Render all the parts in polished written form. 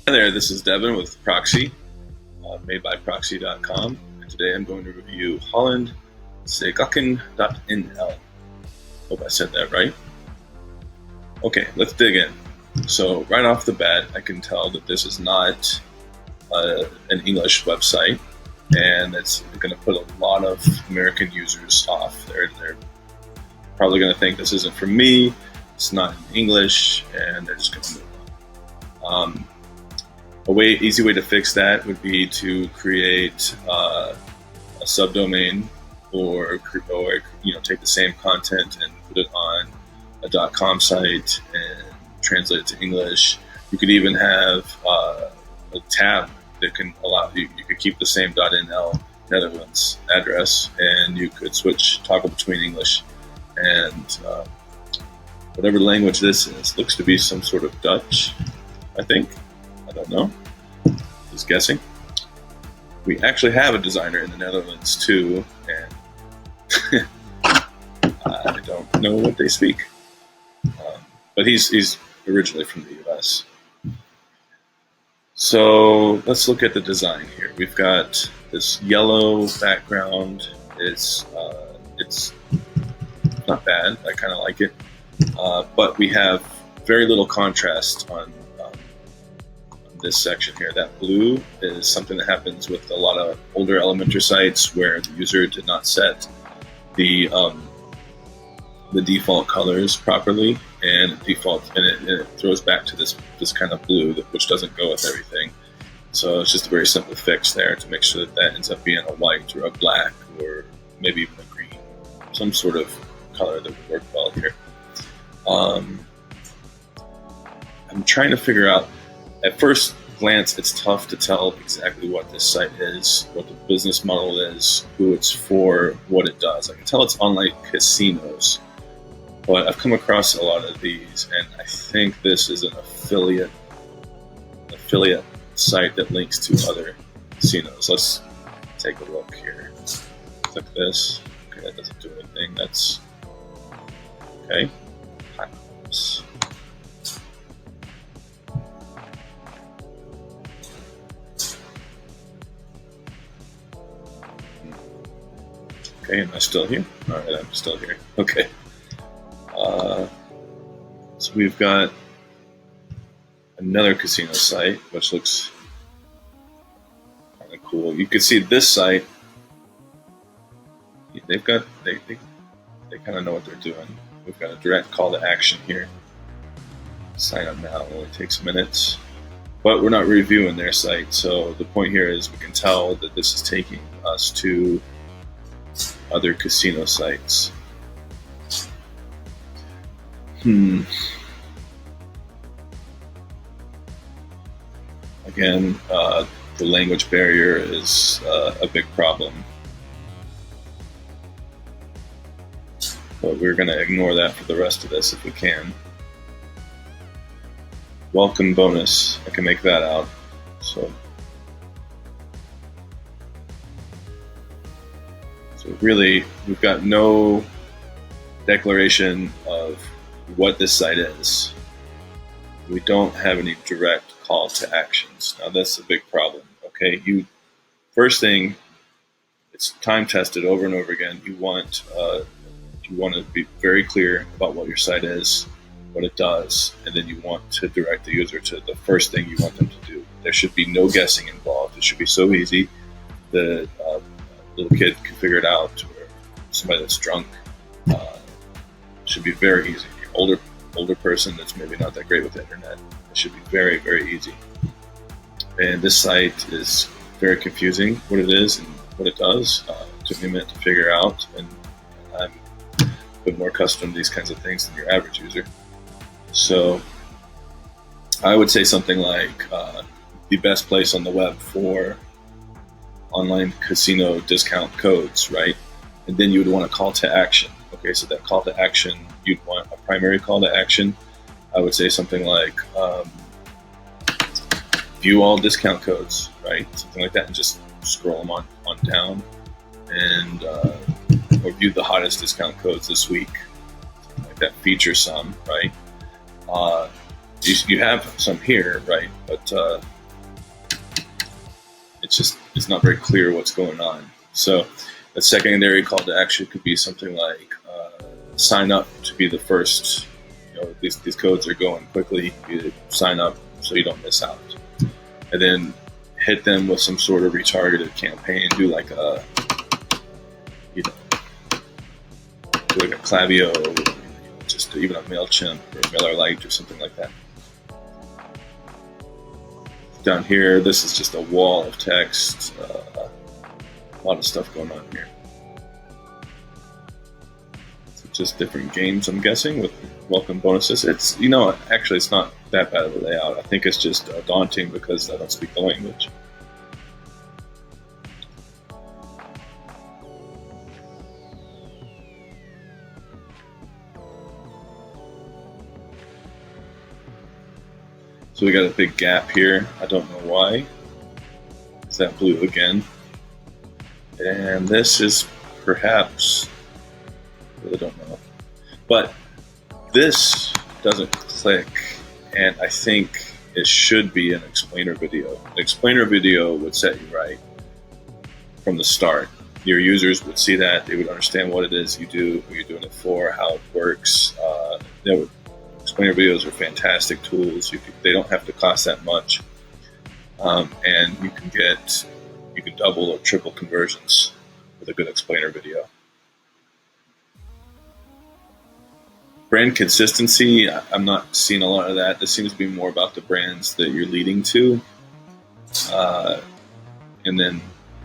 Hi there, this is Devin with Proxy, made by Proxy.com. And today I'm going to review Hollandsegokken.nl. Hope I said that right. Okay, let's dig in. So right off the bat, I can tell that this is not an English website, and it's going to put a lot of American users off. They're probably going to think this isn't for me, it's not in English, and they're just going to move on. Easy way to fix that would be to create a subdomain, or take the same content and put it on a .com site and translate it to English. You could even have a tab that can allow you could keep the same .nl Netherlands address, and you could toggle between English and whatever language this is. Looks to be some sort of Dutch, I think. I don't know. Just guessing. We actually have a designer in the Netherlands too, and I don't know what they speak. But he's originally from the US. So let's look at the design here. We've got this yellow background. It's not bad. I kind of like it. But we have very little contrast on this section here. That blue is something that happens with a lot of older Elementor sites where the user did not set the default colors properly, and it throws back to this kind of blue which doesn't go with everything. So it's just a very simple fix there to make sure that ends up being a white or a black or maybe even a green, some sort of color that would work well here. I'm trying to figure out, at first glance, it's tough to tell exactly what this site is, what the business model is, who it's for, what it does. I can tell it's online casinos, but I've come across a lot of these, and I think this is an affiliate site that links to other casinos. Let's take a look here. Click this. Okay, that doesn't do anything. That's okay. Oops. Okay, am I still here? All right, I'm still here. Okay. So we've got another casino site, which looks kind of cool. You can see this site. They kind of know what they're doing. We've got a direct call to action here. Sign up now. It only takes minutes, but we're not reviewing their site. So the point here is we can tell that this is taking us to other casino sites. Again, the language barrier is a big problem, but we're going to ignore that for the rest of this if we can. Welcome bonus, I can make that out. So really, we've got no declaration of what this site is. We don't have any direct call to actions. Now that's a big problem. Okay, first thing, it's time tested over and over again. You want to be very clear about what your site is, what it does, and then you want to direct the user to the first thing you want them to do. There should be no guessing involved. It should be so easy that little kid can figure it out, or somebody that's drunk. Should be very easy. Older person that's maybe not that great with the internet, it should be very, very easy. And this site is very confusing, what it is and what it does. It took me a minute to figure out, and I'm a bit more accustomed to these kinds of things than your average user. So I would say something like the best place on the web for online casino discount codes, right? And then you would want a call to action. Okay, so that call to action, you'd want a primary call to action. I would say something like view all discount codes, right? Something like that, and just scroll them on down, and or view the hottest discount codes this week. Something like that, feature some, right? You have some here, right? But it's not very clear what's going on. So a secondary call to action could be something like sign up to be the first. These codes are going quickly. You sign up so you don't miss out, and then hit them with some sort of retargeted campaign. Do like a Klaviyo, just even a MailChimp or MailerLite or something like that. Down here, this is just a wall of text. A lot of stuff going on here. So just different games, I'm guessing, with welcome bonuses. It's actually it's not that bad of a layout. I think it's just daunting because I don't speak the language. So we got a big gap here. I don't know why. Is that blue again? And this is perhaps, I really don't know. But this doesn't click, and I think it should be an explainer video. An explainer video would set you right from the start. Your users would see that. They would understand what it is you do, who you're doing it for, how it works. Explainer videos are fantastic tools. They don't have to cost that much, and you can double or triple conversions with a good explainer video. Brand consistency, I'm not seeing a lot of that. This seems to be more about the brands that you're leading to, and then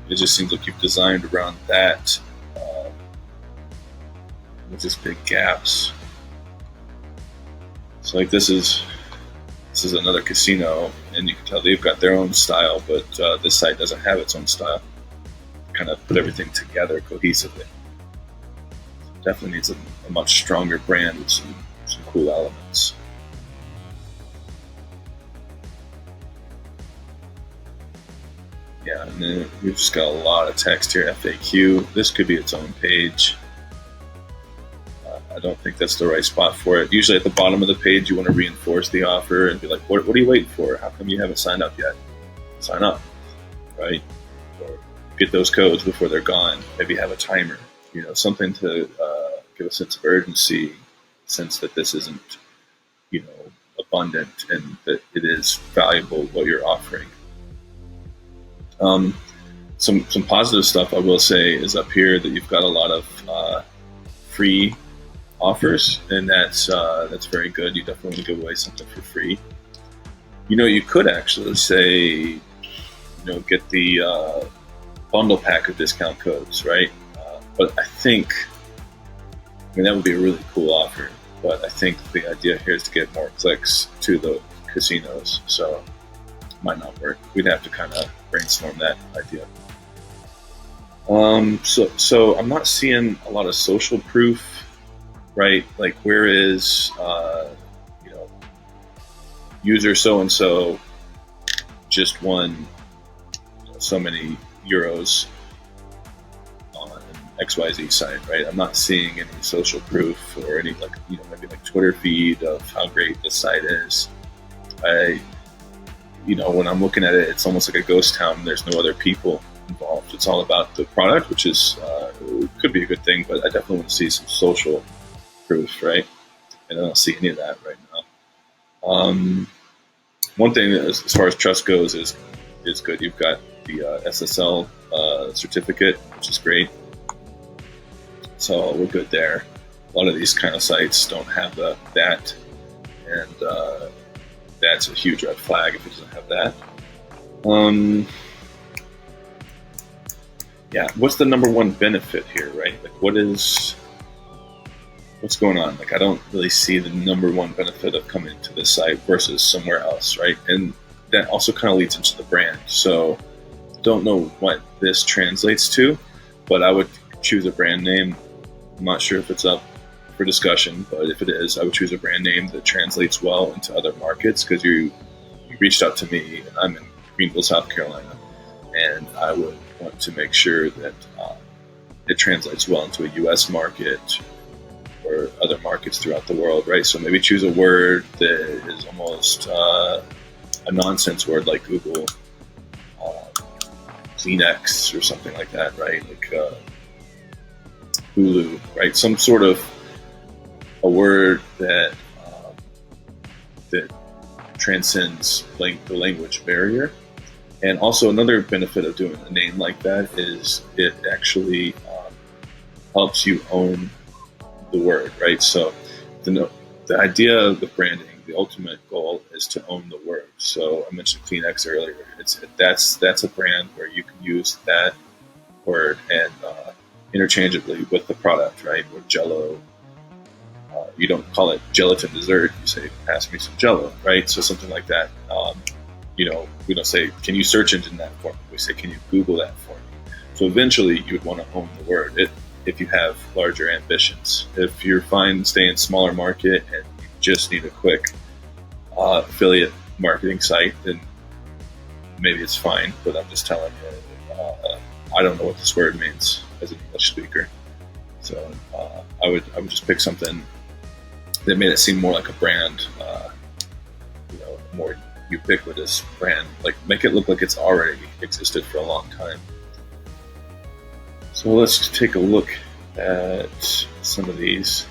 it just seems like you've designed around that with just big gaps. So like this is another casino, and you can tell they've got their own style, but this site doesn't have its own style. Kind of put everything together cohesively. Definitely needs a much stronger brand with some cool elements. Yeah, and then we've just got a lot of text here. FAQ. This could be its own page. I don't think that's the right spot for it. Usually at the bottom of the page, you want to reinforce the offer and be like, what are you waiting for? How come you haven't signed up yet? Sign up, right? Or get those codes before they're gone. Maybe have a timer, something to give a sense of urgency, sense that this isn't, abundant and that it is valuable what you're offering. Some positive stuff I will say is up here that you've got a lot of free offers, and that's very good. You definitely want to give away something for free. You could actually say, get the bundle pack of discount codes, right? But I think, that would be a really cool offer. But I think the idea here is to get more clicks to the casinos, so it might not work. We'd have to kind of brainstorm that idea. So I'm not seeing a lot of social proof. Right, like where is user so and so just won so many euros on XYZ site, right? I'm not seeing any social proof or any maybe like Twitter feed of how great this site is. When I'm looking at it, it's almost like a ghost town. There's no other people involved. It's all about the product, which is could be a good thing, but I definitely want to see some social proof, right? And I don't see any of that right now. One thing that, as far as trust goes, is good. You've got the SSL certificate, which is great. So we're good there. A lot of these kind of sites don't have that, and that's a huge red flag if it doesn't have that. Yeah, what's the number one benefit here, right? Like, what's going on? Like, I don't really see the number one benefit of coming to this site versus somewhere else, right? And that also kind of leads into the brand. So don't know what this translates to, but I would choose a brand name. I'm not sure if it's up for discussion, but if it is, I would choose a brand name that translates well into other markets, because you reached out to me, and I'm in Greenville, South Carolina, and I would want to make sure that it translates well into a U.S. market or other markets throughout the world, right? So maybe choose a word that is almost a nonsense word like Google. Kleenex or something like that, right? Like Hulu, right? Some sort of a word that that transcends like the language barrier. And also another benefit of doing a name like that is it actually helps you own the word, right? So the idea of the branding, the ultimate goal is to own the word. So I mentioned Kleenex earlier. That's a brand where you can use that word and interchangeably with the product, right? Or Jello, you don't call it gelatin dessert. You say, "Pass me some Jello," right? So something like that. We don't say, "Can you search engine that for me?" We say, "Can you Google that for me?" So eventually, you would want to own the word if you have larger ambitions. If you're fine staying smaller market and you just need a quick affiliate marketing site, then maybe it's fine. But I'm just telling you, I don't know what this word means as an English speaker, so I would just pick something that made it seem more like a brand, more ubiquitous brand. Like make it look like it's already existed for a long time. So let's take a look at some of these.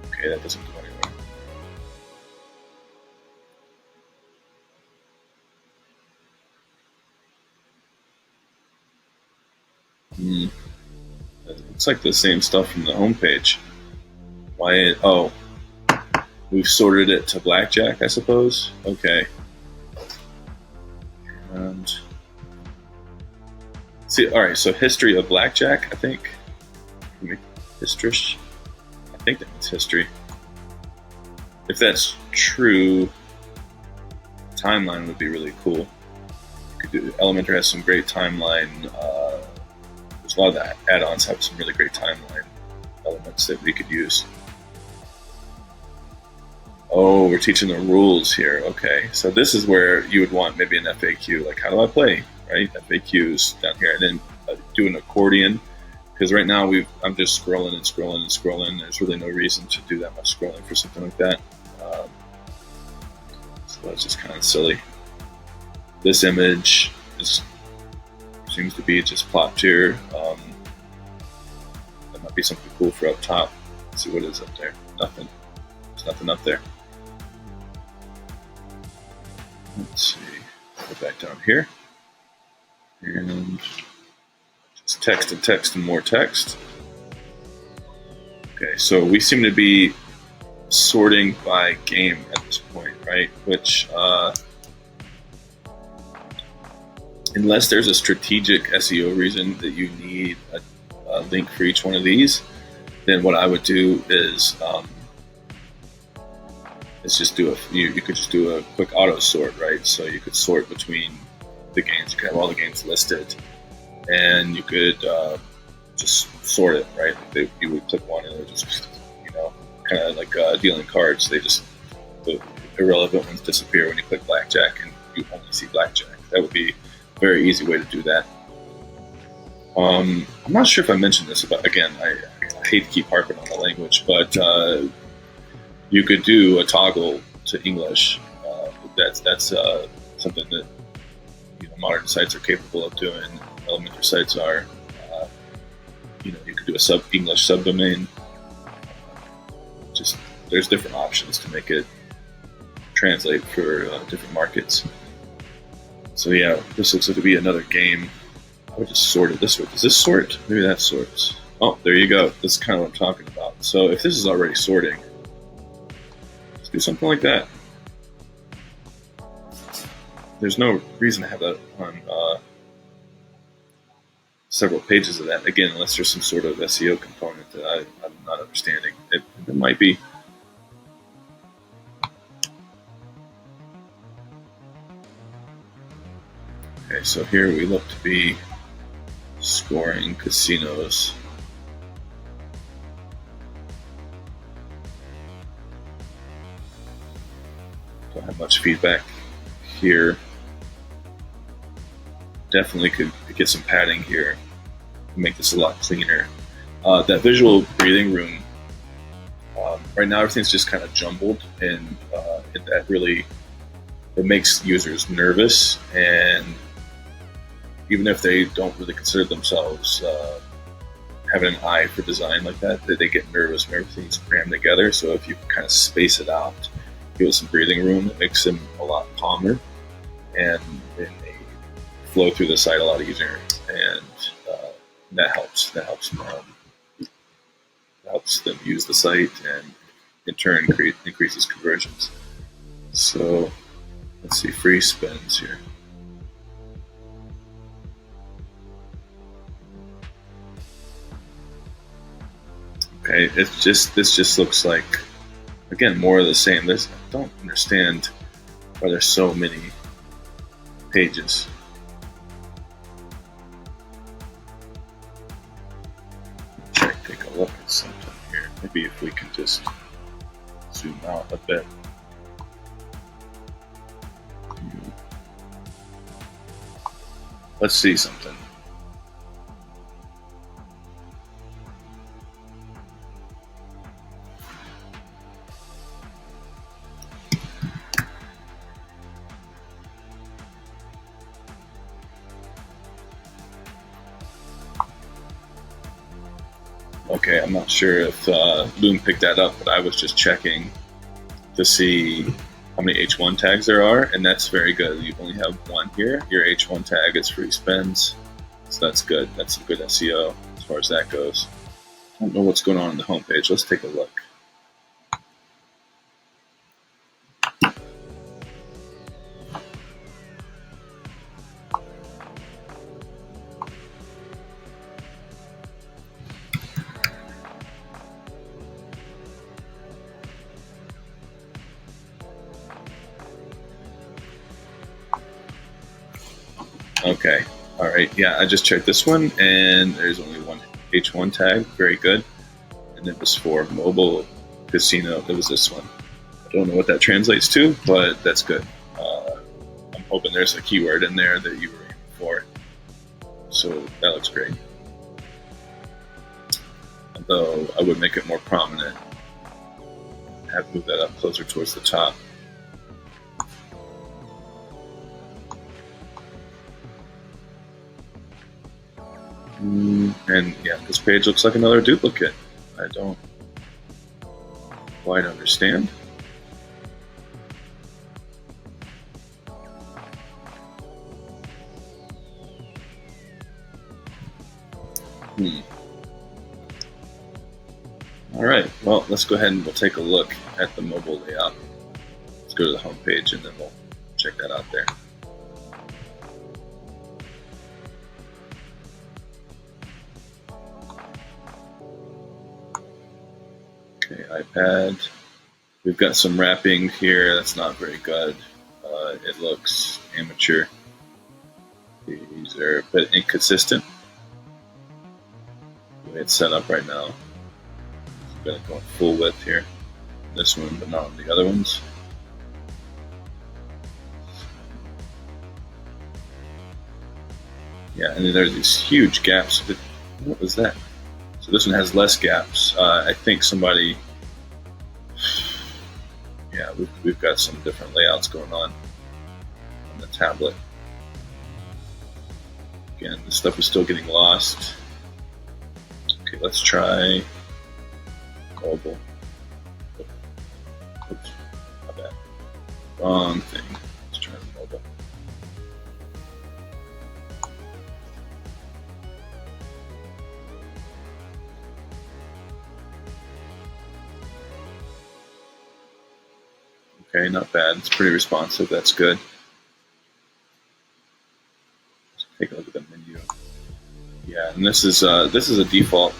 Okay, that doesn't do anything. It looks like the same stuff from the homepage. Why? Oh, we've sorted it to blackjack, I suppose. Okay. And see, all right. So history of blackjack, I think. History. I think that means history. If that's true, timeline would be really cool. Elementor has some great timeline. There's a lot of the add-ons have some really great timeline elements that we could use. Oh, we're teaching the rules here. Okay, so this is where you would want maybe an FAQ, like how do I play, right? FAQs down here, and then do an accordion, because right now I'm just scrolling and scrolling and scrolling. There's really no reason to do that much scrolling for something like that. So that's just kind of silly. This image seems to be just plopped here. That might be something cool for up top. Let's see what is up there. Nothing. There's nothing up there. Let's see. Go back down here. And just text and text and more text. Okay, so we seem to be sorting by game at this point, right? Which, unless there's a strategic SEO reason that you need a link for each one of these, then what I would do is just you could just do a quick auto sort, right? So you could sort between the games. You could have all the games listed, and you could just sort it, right? You would click one, and it would just, kind of like dealing cards. The irrelevant ones disappear when you click blackjack, and you only see blackjack. That would be a very easy way to do that. I'm not sure if I mentioned this, but again, I hate to keep harping on the language, but you could do a toggle to English. That's something that modern sites are capable of doing. Elementor sites are. You could do a English subdomain. Just there's different options to make it translate for different markets. So yeah, this looks like to be another game. I would just sort it this way. Does this sort? Maybe that sorts. Oh, there you go. This is kind of what I'm talking about. So if this is already sorting, let's do something like that. There's no reason to have that on several pages of that. Again, unless there's some sort of SEO component that I'm not understanding. It might be. Okay, so here we look to be scoring casinos. Don't have much feedback here. Definitely could get some padding here and make this a lot cleaner. That visual breathing room, right now everything's just kind of jumbled, and that really, it makes users nervous, and even if they don't really consider themselves having an eye for design like that, they get nervous when everything's crammed together. So if you kind of space it out, give it some breathing room, it makes them a lot calmer, and then they flow through the site a lot easier, and that helps. That helps them use the site, and in turn increases conversions. So let's see, free spins here. Okay, this just looks like, again, more of the same. I don't understand why there's so many pages. Take a look at something here. Maybe if we can just zoom out a bit. Let's see something. Okay, I'm not sure if Loom picked that up, but I was just checking to see how many H1 tags there are, and that's very good. You only have one here. Your H1 tag is free spins, so that's good. That's some good SEO as far as that goes. I don't know what's going on the homepage. Let's take a look. Okay, all right, yeah, I just checked this one, and there's only one H1 tag, very good. And it was for mobile casino. It was this one. I don't know what that translates to, but that's good. I'm hoping there's a keyword in there that you were aiming for. So that looks great. Although I would make it more prominent, have moved that up closer towards the top. And yeah, this page looks like another duplicate. I don't quite understand. All right, well, let's go ahead and we'll take a look at the mobile layout. Let's go to the home page, and then we'll check that out there. Okay, iPad. We've got some wrapping here. That's not very good. It looks amateur. These are a bit inconsistent. The way it's set up right now. I'm going to go full width here. This one, but not on the other ones. Yeah, and then there's these huge gaps. What was that? So this one has less gaps. I think somebody, yeah, we've got some different layouts going on the tablet. Again, this stuff is still getting lost. Okay, let's try mobile. Oops, my bad. Wrong thing. Let's try mobile. Okay, not bad. It's pretty responsive. That's good. Let's take a look at the menu. Yeah, and this is a default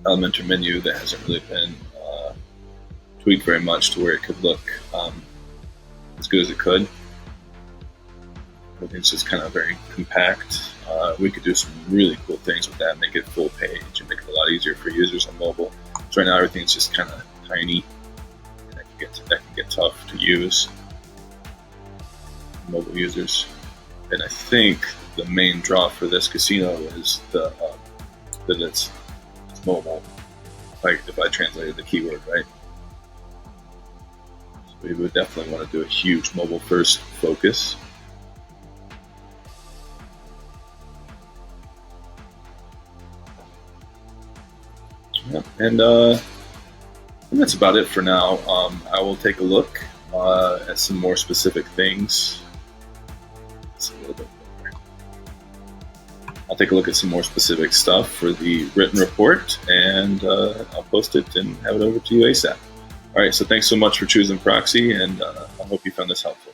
Elementor menu that hasn't really been tweaked very much to where it could look as good as it could. It's just kind of very compact. We could do some really cool things with that, make it full page and make it a lot easier for users on mobile. So right now everything's just kind of tiny. That can get tough to use mobile users. And I think the main draw for this casino is that it's mobile. If I translated the keyword right, so we would definitely want to do a huge mobile first focus. Yeah. And that's about it for now. I will take a look at some more specific things. It's a little bit more. I'll take a look at some more specific stuff for the written report, and I'll post it and have it over to you ASAP. All right, so thanks so much for choosing Proxy, and I hope you found this helpful.